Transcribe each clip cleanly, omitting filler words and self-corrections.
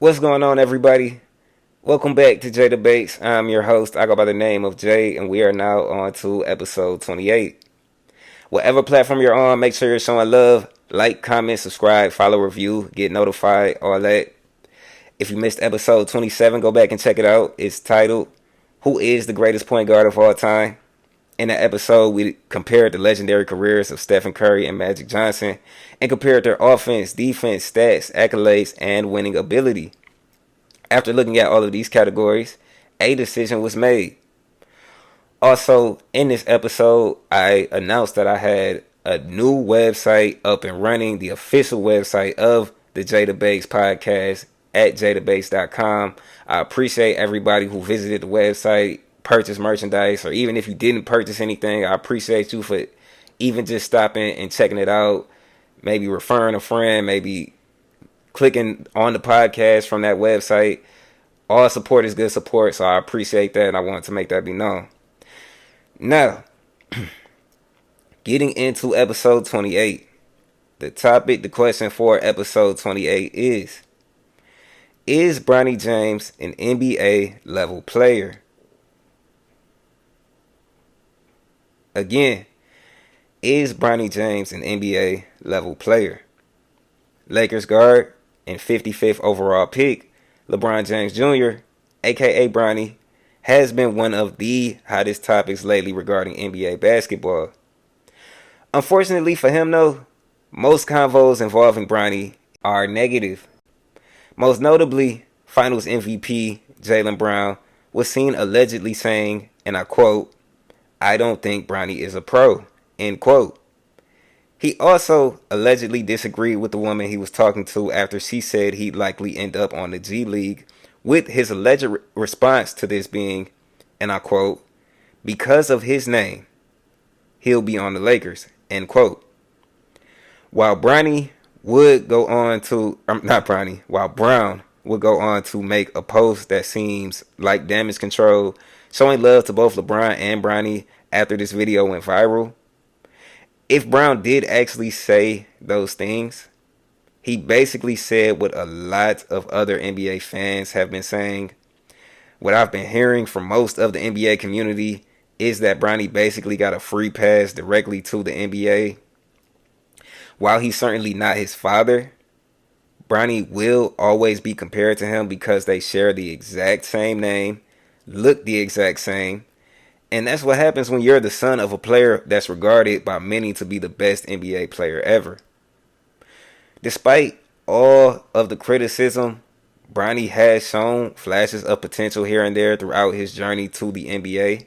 What's going on, everybody? Welcome back to Jay Debates. I'm your host. I go by the name of Jay, and we are now on to episode 28. Whatever platform you're on, make sure you're showing love. Like, comment, subscribe, follow, review, get notified, all that. If you missed episode 27, go back and check it out. It's titled, Who is the Greatest Point Guard of All Time? In that episode, we compared the legendary careers of Stephen Curry and Magic Johnson and compared their offense, defense, stats, accolades, and winning ability. After looking at all of these categories, a decision was made. Also, in this episode, I announced that I had a new website up and running, the official website of the Jay Debates podcast at jdebates.com. I appreciate everybody who visited the website, purchased merchandise, or even if you didn't purchase anything, I appreciate you for even just stopping and checking it out, maybe referring a friend, maybe clicking on the podcast from that website. All support is good support, so I appreciate that, and I want to make that be known. Now, getting into episode 28, the question for episode 28 is Bronny James an NBA level player? Again, is Bronny James an NBA level player? Lakers guard and 55th overall pick, LeBron James Jr., aka Bronny, has been one of the hottest topics lately regarding NBA basketball. Unfortunately for him though, most convos involving Bronny are negative. Most notably, Finals MVP Jaylen Brown was seen allegedly saying, and I quote, "I don't think Bronny is a pro," end quote. He also allegedly disagreed with the woman he was talking to after she said he'd likely end up on the G League, with his alleged response to this being, and I quote, "Because of his name, he'll be on the Lakers," end quote. While Bronny would go on to, while Brown would go on to make a post that seems like damage control, showing love to both LeBron and Bronny after this video went viral. If Brown did actually say those things, he basically said what a lot of other NBA fans have been saying. What I've been hearing from most of the NBA community is that Bronny basically got a free pass directly to the NBA. While he's certainly not his father, Bronny will always be compared to him because they share the exact same name, look the exact same, and that's what happens when you're the son of a player that's regarded by many to be the best NBA player ever. Despite all of the criticism, Bronny has shown flashes of potential here and there throughout his journey to the NBA.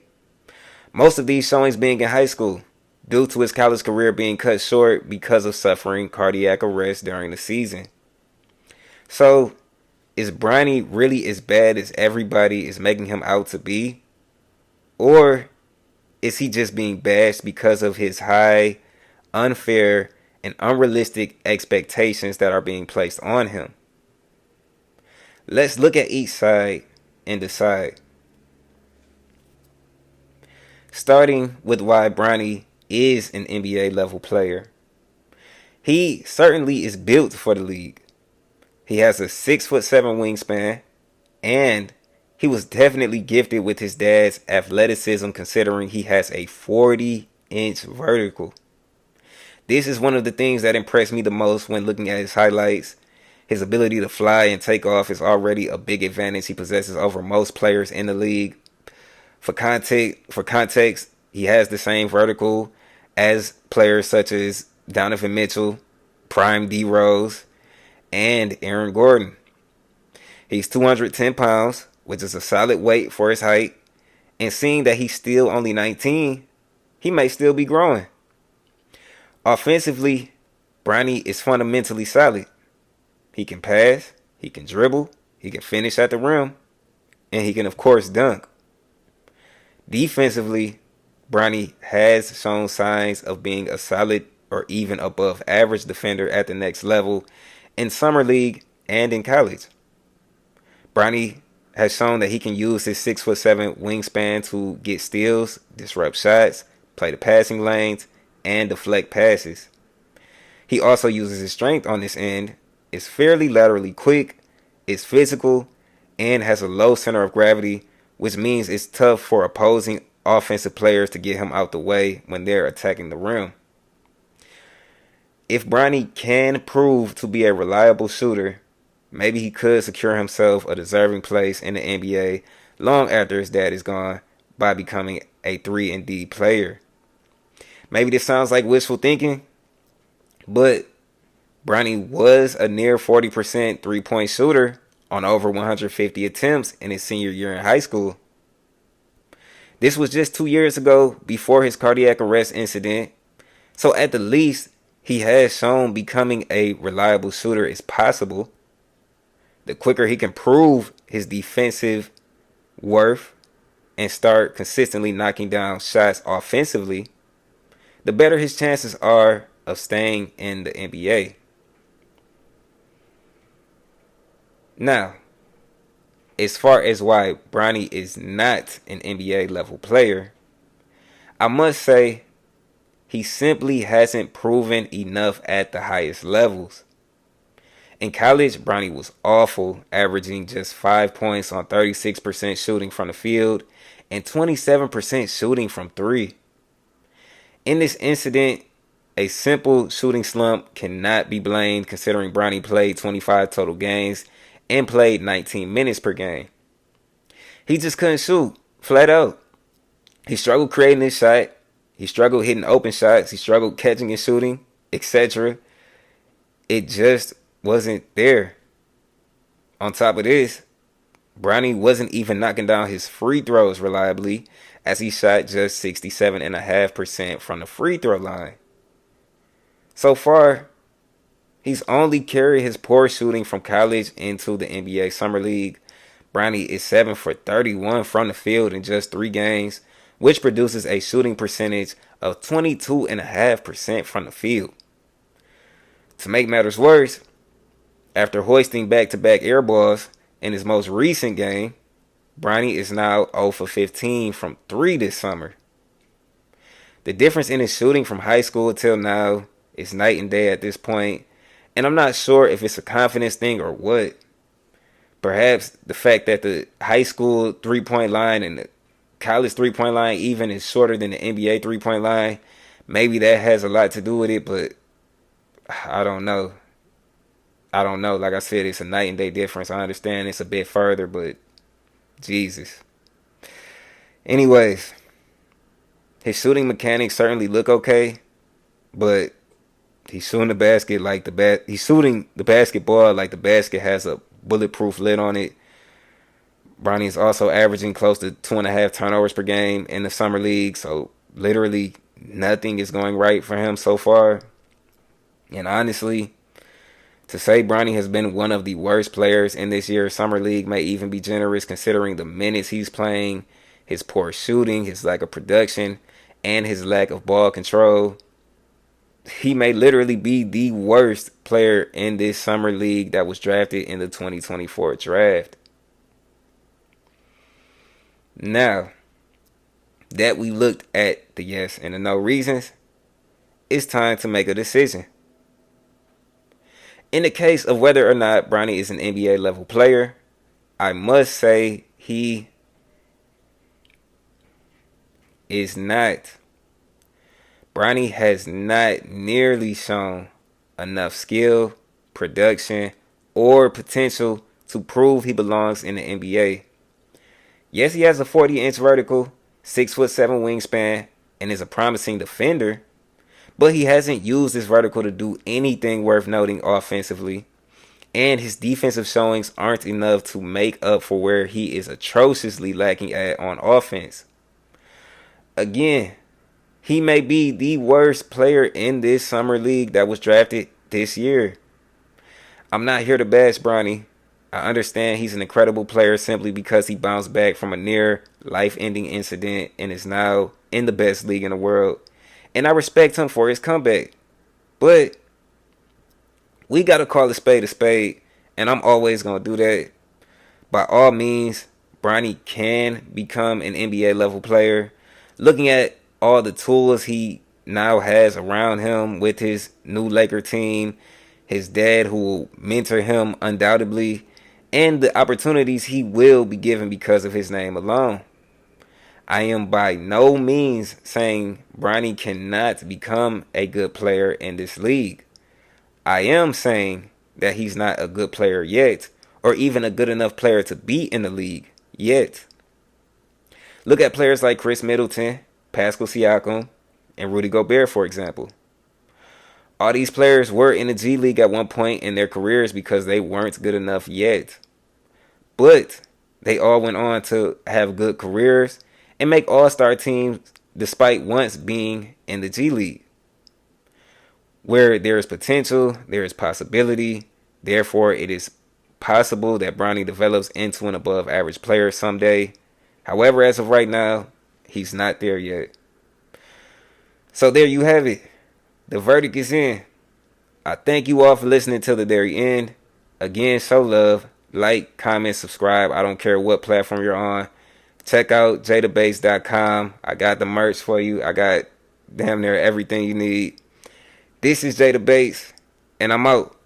Most of these showings being in high school, due to his college career being cut short because of suffering cardiac arrest during the season. So, is Bronny really as bad as everybody is making him out to be? Or is he just being bashed because of his high, unfair, and unrealistic expectations that are being placed on him? Let's look at each side and decide. Starting with why Bronny is an NBA level player. He certainly is built for the league. He has a 6'7" wingspan, and he was definitely gifted with his dad's athleticism considering he has a 40-inch vertical. This is one of the things that impressed me the most when looking at his highlights. His ability to fly and take off is already a big advantage he possesses over most players in the league. For context, he has the same vertical as players such as Donovan Mitchell, Prime D Rose, and Aaron Gordon. He's 210 pounds, which is a solid weight for his height, and seeing that he's still only 19, he may still be growing. Offensively, Bronny is fundamentally solid. He can pass, he can dribble, he can finish at the rim, and he can of course dunk. Defensively, Bronny has shown signs of being a solid or even above average defender at the next level in summer league and in college. Bronny has shown that he can use his 6'7" wingspan to get steals, disrupt shots, play the passing lanes, and deflect passes. He also uses his strength on this end, is fairly laterally quick, is physical and has a low center of gravity, which means it's tough for opposing offensive players to get him out the way when they're attacking the rim. If Bronny can prove to be a reliable shooter, maybe he could secure himself a deserving place in the NBA long after his dad is gone by becoming a 3-and-D player. Maybe this sounds like wishful thinking, but Bronny was a near 40% three-point shooter on over 150 attempts in his senior year in high school. This was just 2 years ago before his cardiac arrest incident, so at the least, he has shown becoming a reliable shooter is possible. The quicker he can prove his defensive worth and start consistently knocking down shots offensively, the better his chances are of staying in the NBA. Now, as far as why Bronny is not an NBA level player, I must say he simply hasn't proven enough at the highest levels. In college, Bronny was awful, averaging just 5 points on 36% shooting from the field and 27% shooting from three. In this incident, a simple shooting slump cannot be blamed considering Bronny played 25 total games and played 19 minutes per game. He just couldn't shoot, flat out. He struggled creating his shot. He struggled hitting open shots. He struggled catching and shooting, etc. It just wasn't there. On top of this, Bronny wasn't even knocking down his free throws reliably, as he shot just 67.5% from the free throw line. So far, he's only carried his poor shooting from college into the NBA Summer League. Bronny is 7 for 31 from the field in just 3 games, which produces a shooting percentage of 22.5% from the field. To make matters worse, after hoisting back-to-back air balls in his most recent game, Bronny is now 0 for 15 from 3 this summer. The difference in his shooting from high school till now is night and day at this point, and I'm not sure if it's a confidence thing or what. Perhaps the fact that the high school three-point line and the college three-point line even is shorter than the NBA three-point line, maybe that has a lot to do with it, but I don't know. Like I said, it's a night and day difference. I understand it's a bit further, but Jesus. Anyways, his shooting mechanics certainly look okay, but he's shooting the basket like he's shooting the basketball like the basket has a bulletproof lid on it. Bronny is also averaging close to 2.5 turnovers per game in the summer league, so literally nothing is going right for him so far. And honestly, to say Bronny has been one of the worst players in this year's summer league may even be generous considering the minutes he's playing, his poor shooting, his lack of production, and his lack of ball control. He may literally be the worst player in this summer league that was drafted in the 2024 draft. Now, that we looked at the yes and the no reasons, it's time to make a decision. In the case of whether or not Bronny is an NBA level player, I must say he is not. Bronny has not nearly shown enough skill, production, or potential to prove he belongs in the NBA. Yes, he has a 40-inch vertical, 6'7" wingspan, and is a promising defender, but he hasn't used his vertical to do anything worth noting offensively, and his defensive showings aren't enough to make up for where he is atrociously lacking at on offense. Again, he may be the worst player in this summer league that was drafted this year. I'm not here to bash Bronny. I understand he's an incredible player simply because he bounced back from a near life-ending incident and is now in the best league in the world. And I respect him for his comeback. But we got to call a spade, and I'm always going to do that. By all means, Bronny can become an NBA level player. Looking at all the tools he now has around him with his new Laker team, his dad who will mentor him undoubtedly, and the opportunities he will be given because of his name alone. I am by no means saying Bronny cannot become a good player in this league. I am saying that he's not a good player yet, or even a good enough player to be in the league yet. Look at players like Chris Middleton, Pascal Siakam, and Rudy Gobert, for example. All these players were in the G League at one point in their careers because they weren't good enough yet. But they all went on to have good careers and make all-star teams despite once being in the G League. Where there is potential, there is possibility. Therefore, it is possible that Bronny develops into an above-average player someday. However, as of right now, he's not there yet. So there you have it. The verdict is in. I thank you all for listening till the very end. Again, show love. Like, comment, subscribe. I don't care what platform you're on. Check out jadabase.com. I got the merch for you. I got damn near everything you need. This is Jadabase, and I'm out.